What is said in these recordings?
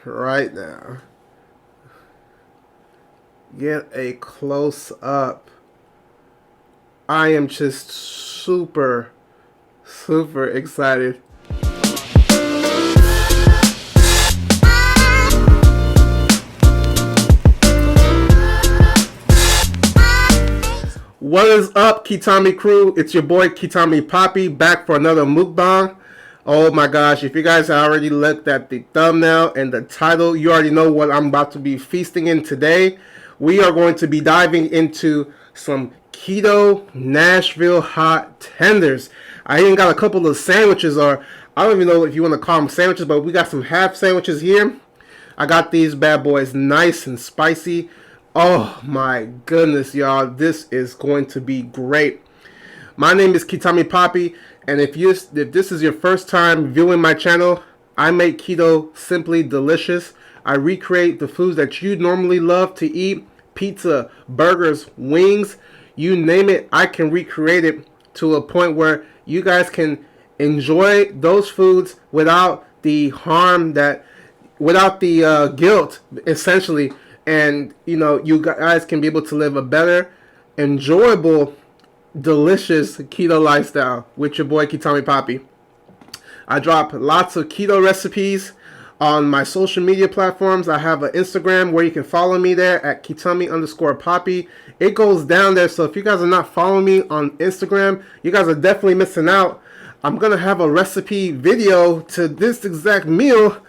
right now. Get a close up. I am just super excited. What is up, KeToMi crew? It's your boy KeToMi Papi back for another mukbang. Oh my gosh, if you guys already looked at the thumbnail and the title, you already know what I'm about to be feasting in today. We are going to be diving into some keto Nashville hot tenders. I even got a couple of sandwiches, or I don't even know if you want to call them sandwiches, but we got some half sandwiches here. I got these bad boys nice and spicy. Oh my goodness, y'all. This is going to be great. My name is KeToMi Papi, and if this is your first time viewing my channel, I make keto simply delicious. I recreate the foods that you normally love to eat. Pizza, burgers, wings, you name it, I can recreate it to a point where you guys can enjoy those foods without the harm without the guilt, essentially. And, you know, you guys can be able to live a better, enjoyable, delicious keto lifestyle with your boy KeToMi Papi. I drop lots of keto recipes on my social media platforms. I have an Instagram where you can follow me there at KeToMi_Papi. It goes down there, so if you guys are not following me on Instagram, you guys are definitely missing out. I'm going to have a recipe video to this exact meal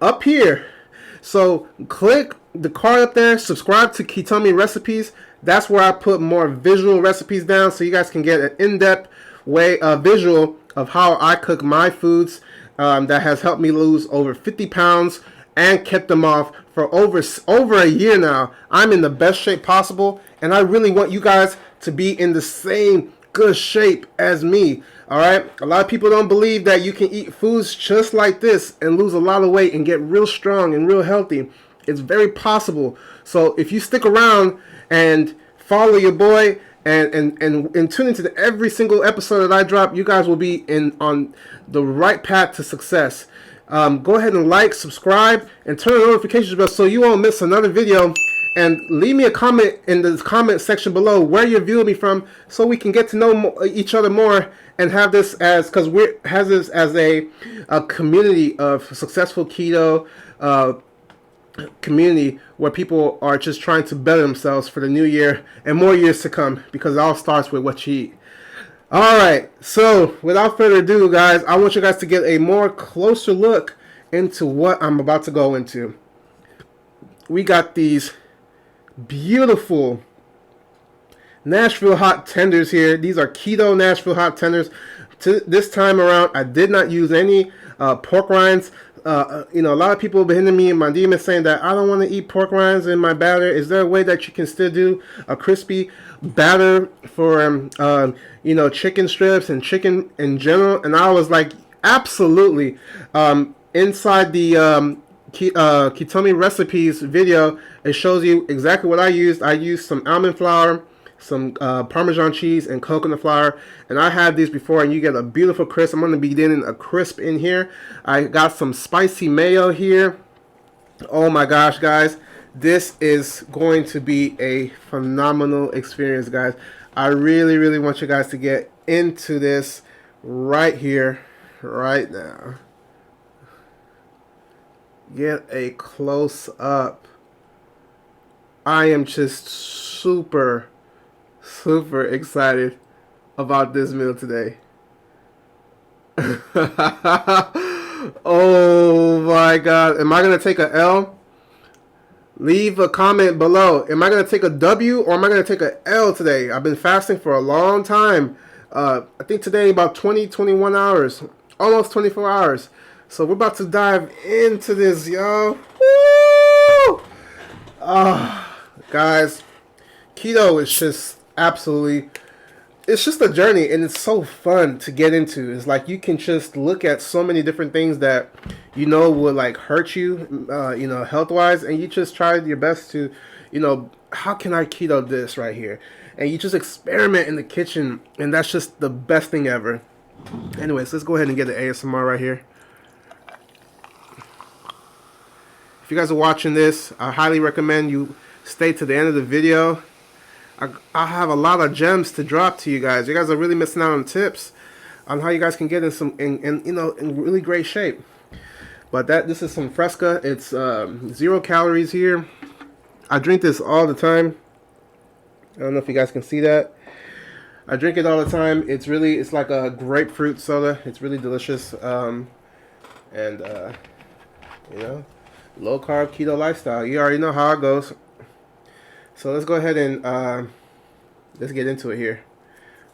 up here. So click the card up there, subscribe to KeToMi Recipes. That's where I put more visual recipes down, so you guys can get an in-depth visual of how I cook my foods. That has helped me lose over 50 pounds and kept them off for over a year now. I'm in the best shape possible, and I really want you guys to be in the same good shape as me. All right, a lot of people don't believe that you can eat foods just like this and lose a lot of weight and get real strong and real healthy. It's very possible. So if you stick around and follow your boy and tune into every single episode that I drop, you guys will be on the right path to success. Go ahead and like, subscribe, and turn on the notifications bell so you won't miss another video. And leave me a comment in the comment section below where you're viewing me from, so we can get to know each other more and have this as a community of successful keto community where people are just trying to better themselves for the new year and more years to come, because it all starts with what you eat. Alright, so without further ado, guys, I want you guys to get a more closer look into what I'm about to go into. We got these beautiful Nashville hot tenders here. These are keto Nashville hot tenders. This time around, I did not use any pork rinds. You know, a lot of people have been hitting me in my DMs saying that I don't want to eat pork rinds in my batter. Is there a way that you can still do a crispy batter for you know, chicken strips and chicken in general? And I was like, absolutely. Inside the KeToMi Recipes video, it shows you exactly what I used. I used some almond flour, some Parmesan cheese, and coconut flour, and I had these before, and you get a beautiful crisp. I'm going to be getting a crisp in here. I got some spicy mayo here. Oh my gosh, guys, this is going to be a phenomenal experience, guys. I really want you guys to get into this right here, right now. Get a close up. I am just super excited about this meal today. Oh my god. Am I going to take a L? Leave a comment below. Am I going to take a W or am I going to take a L today? I've been fasting for a long time. I think today about 21 hours. Almost 24 hours. So we're about to dive into this, y'all. Woo! Guys, keto is just absolutely, it's just a journey, and it's so fun to get into. It's like you can just look at so many different things that you know would like hurt you, you know, health-wise, and you just try your best to, you know, how can I keto this right here? And you just experiment in the kitchen, and that's just the best thing ever. Anyways, let's go ahead and get the ASMR right here. if you guys are watching this, I highly recommend you stay to the end of the video. I have a lot of gems to drop to you guys. You guys are really missing out on tips on how you guys can get in really great shape. But this is some Fresca. It's 0 calories here. I drink this all the time. I don't know if you guys can see that. I drink it all the time. It's like a grapefruit soda. It's really delicious. Low carb keto lifestyle. You already know how it goes. So let's go ahead and let's get into it here.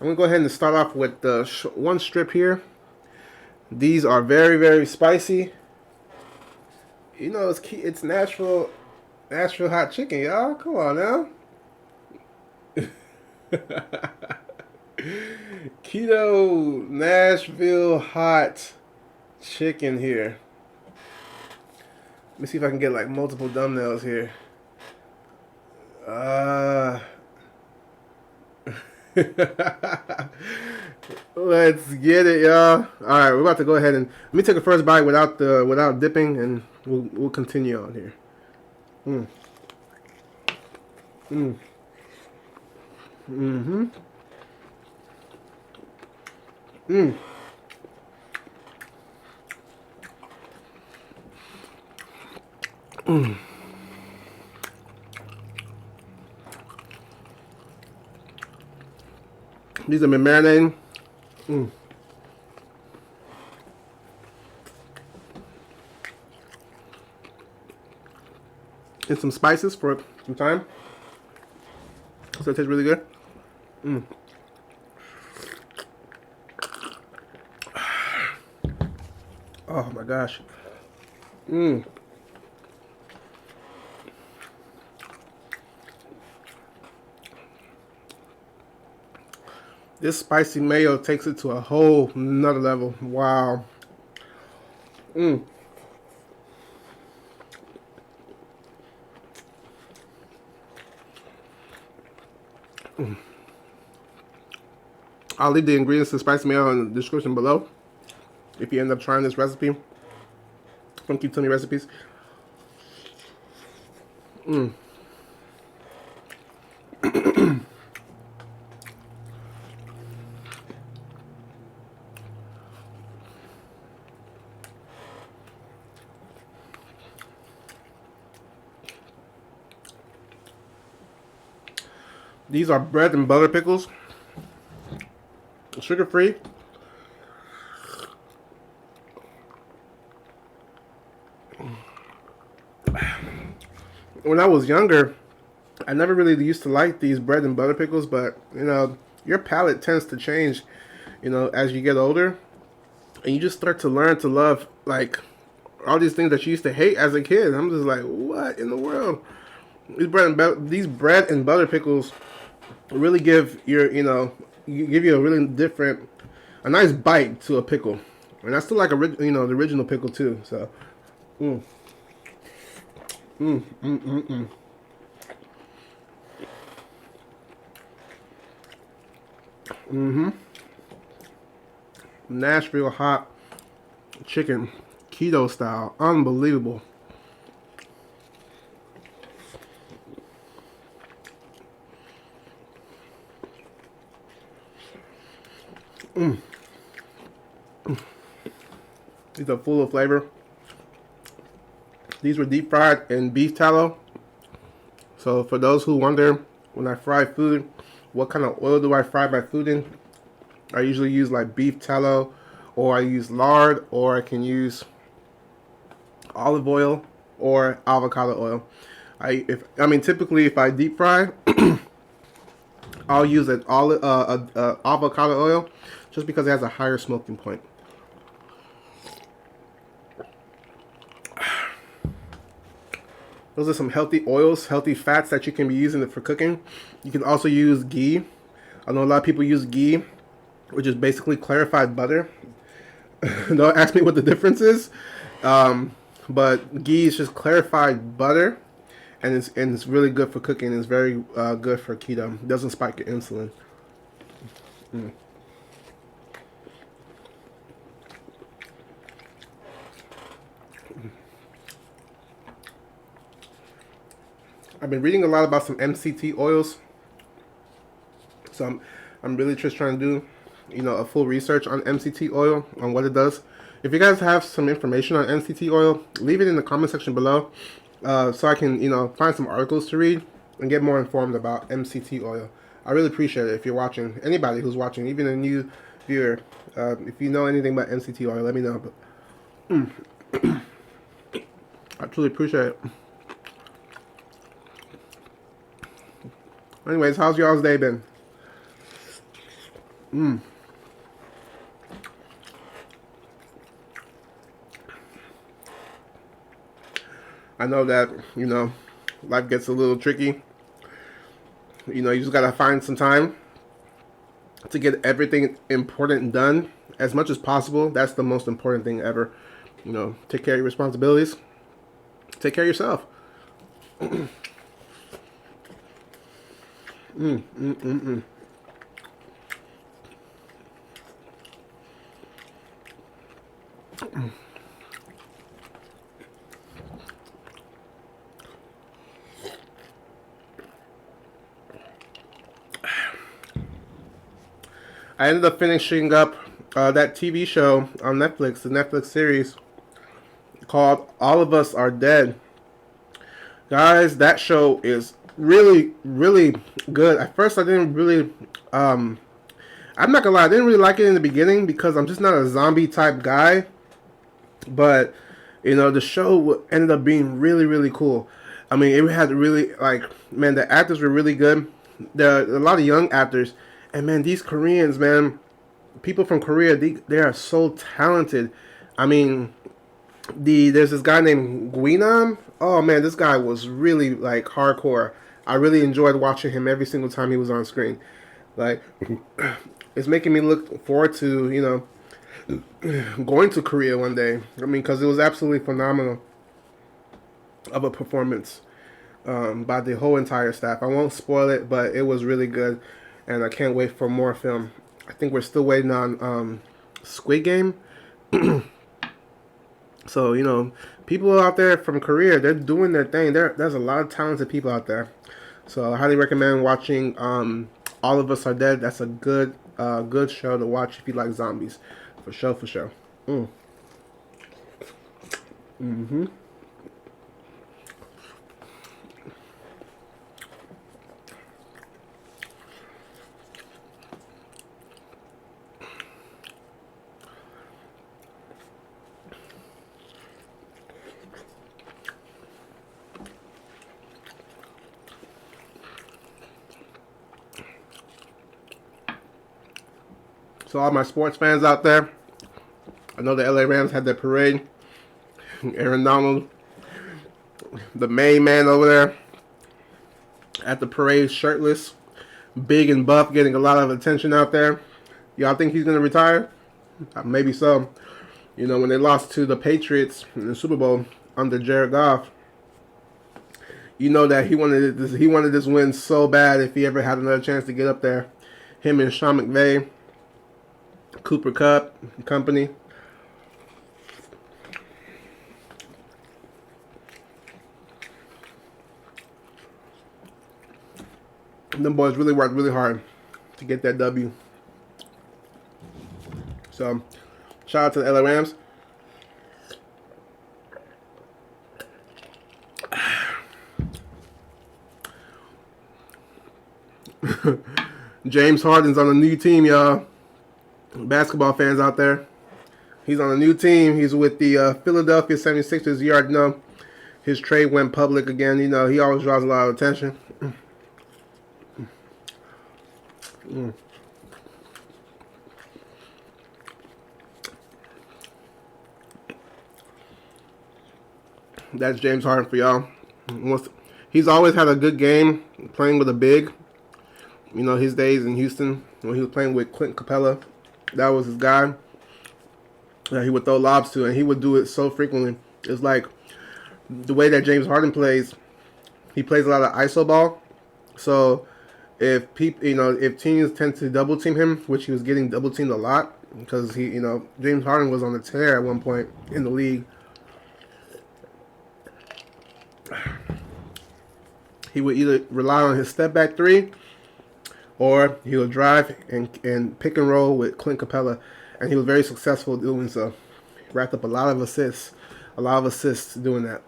I'm gonna go ahead and start off with the one strip here. These are very, very spicy. You know, it's Nashville hot chicken, y'all. Come on now. Keto Nashville hot chicken here. Let me see if I can get like multiple thumbnails here. Let's get it, y'all. All right, we're about to go ahead and let me take a first bite without dipping, and we'll continue on here. These have been marinating. And some spices for some time. So it tastes really good. Oh my gosh. This spicy mayo takes it to a whole nother level. Wow. I'll leave the ingredients to spicy mayo in the description below if you end up trying this recipe from KeToMi Recipes. These are bread and butter pickles, sugar free. When I was younger, I never really used to like these bread and butter pickles, but you know, your palate tends to change, you know, as you get older, and you just start to learn to love like all these things that you used to hate as a kid. I'm just like, what in the world? These bread and butter pickles really give give you a really different, a nice bite to a pickle, and I still like the original pickle too. So, Nashville hot chicken, keto style, unbelievable. These are full of flavor. These were deep fried in beef tallow. So for those who wonder, when I fry food, what kind of oil do I fry my food in? I usually use like beef tallow, or I use lard, or I can use olive oil or avocado oil. Typically if I deep fry, I'll use an avocado oil just because it has a higher smoking point. Those are some healthy oils, healthy fats that you can be using for cooking. You can also use ghee. I know a lot of people use ghee, which is basically clarified butter. Don't ask me what the difference is, but ghee is just clarified butter, and it's really good for cooking. It's very good for keto. It doesn't spike your insulin. I've been reading a lot about some MCT oils, so I'm really just trying to do, you know, a full research on MCT oil, on what it does. If you guys have some information on MCT oil, leave it in the comment section below, so I can, you know, find some articles to read and get more informed about MCT oil. I really appreciate it if you're watching. Anybody who's watching, even a new viewer, if you know anything about MCT oil, let me know. But I truly appreciate it. Anyways, how's y'all's day been? I know that, you know, life gets a little tricky. You know, you just gotta find some time to get everything important done as much as possible. That's the most important thing ever. You know, take care of your responsibilities. Take care of yourself. I ended up finishing up that TV show on Netflix, the Netflix series called All of Us Are Dead. Guys, that show is really, really good. At first, I didn't really, I'm not gonna lie, I didn't really like it in the beginning because I'm just not a zombie type guy. But, you know, the show ended up being really, really cool. I mean, it had really, like, man, the actors were really good. There are a lot of young actors. And, man, these Koreans, man, people from Korea, they are so talented. I mean, there's this guy named Guinam. Oh, man, this guy was really, like, hardcore. I really enjoyed watching him every single time he was on screen. Like, it's making me look forward to, you know, going to Korea one day. I mean, because it was absolutely phenomenal of a performance by the whole entire staff. I won't spoil it, but it was really good. And I can't wait for more film. I think we're still waiting on Squid Game. So, you know, people out there from Korea, they're doing their thing. There's a lot of talented people out there. So I highly recommend watching All of Us Are Dead. That's a good show to watch if you like zombies. For sure, for sure. So all my sports fans out there, I know the LA Rams had their parade. Aaron Donald, the main man over there at the parade, shirtless, big and buff, getting a lot of attention out there. Y'all think he's going to retire? Maybe so. You know, when they lost to the Patriots in the Super Bowl under Jared Goff, you know that he wanted this win so bad if he ever had another chance to get up there. Him and Sean McVay, Cooper Kupp and company. Them boys really worked really hard to get that W. So, shout out to the LA Rams. James Harden's on a new team, y'all. Basketball fans out there. He's on a new team. He's with the Philadelphia 76ers. You already know his trade went public again. You know, he always draws a lot of attention. That's James Harden for y'all. He's always had a good game playing with a big. You know, his days in Houston when he was playing with Clint Capella, that was his guy that he would throw lobs to, and he would do it so frequently. It's like the way that James Harden plays. He plays a lot of iso ball. So if people, you know, if teams tend to double team him, which he was getting double teamed a lot because he, you know, James Harden was on the tear at one point in the league. he would either rely on his step back three, or he would drive and pick and roll with Clint Capella, and he was very successful doing so. He racked up a lot of assists doing that.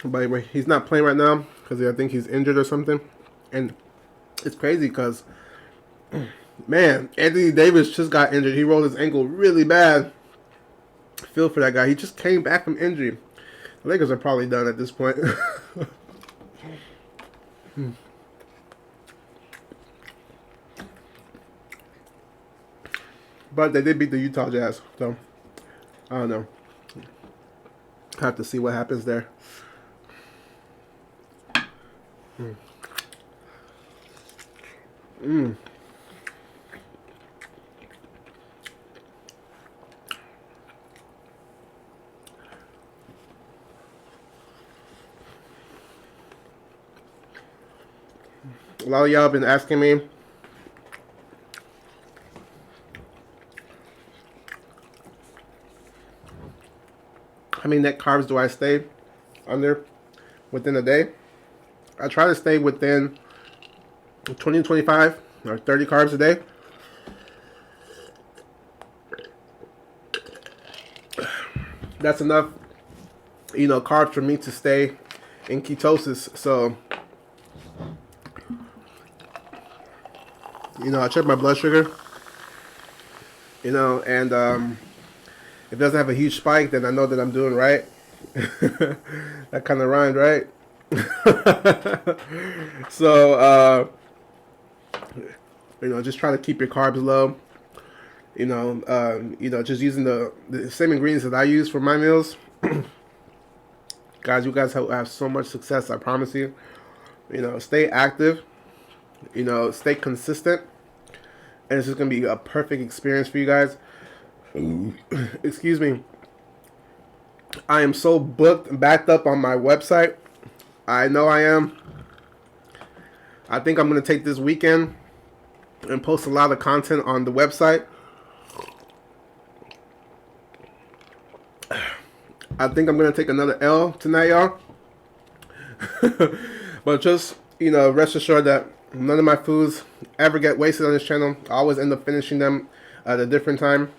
But anyway, he's not playing right now because I think he's injured or something. And it's crazy because, man, Anthony Davis just got injured. He rolled his ankle really bad. I feel for that guy. He just came back from injury. The Lakers are probably done at this point. But they did beat the Utah Jazz, so I don't know. Have to see what happens there. A lot of y'all have been asking me how many net carbs do I stay under within a day. I try to stay within 20 to 25 or 30 carbs a day. That's enough, you know, carbs for me to stay in ketosis. So, you know, I check my blood sugar, you know, and if it doesn't have a huge spike, then I know that I'm doing right. That kind of rhymed, right? So, you know, just try to keep your carbs low. You know, just using the same ingredients that I use for my meals. Guys, you guys have so much success, I promise you. You know, stay active. You know, stay consistent. And it's just going to be a perfect experience for you guys. Excuse me. I am so booked and backed up on my website. I know I am. I think I'm going to take this weekend and post a lot of content on the website. I think I'm going to take another L tonight, y'all. But just, you know, rest assured that none of my foods ever get wasted on this channel. I always end up finishing them at a different time.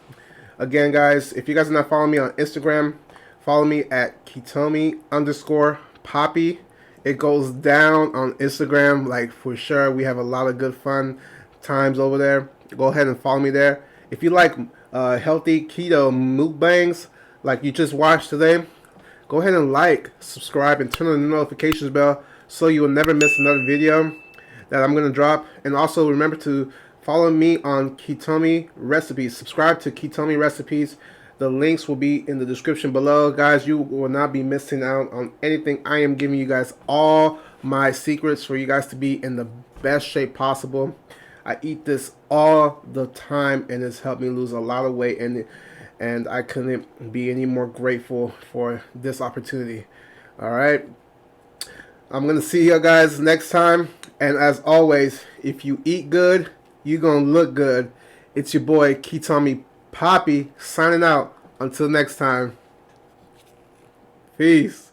Again, guys, if you guys are not following me on Instagram, follow me at KeToMi_Papi. It goes down on Instagram, like, for sure. We have a lot of good fun times over there. Go ahead and follow me there. If you like healthy keto mukbangs like you just watched today, go ahead and like, subscribe, and turn on the notifications bell so you will never miss another video that I'm going to drop. And also remember to follow me on KeToMi Recipes. Subscribe to KeToMi Recipes. The links will be in the description below. Guys, you will not be missing out on anything. I am giving you guys all my secrets for you guys to be in the best shape possible. I eat this all the time, and it's helped me lose a lot of weight, and I couldn't be any more grateful for this opportunity. All right. I'm going to see you guys next time. And as always, if you eat good, you're going to look good. It's your boy, KeToMi Papi, signing out. Until next time. Peace.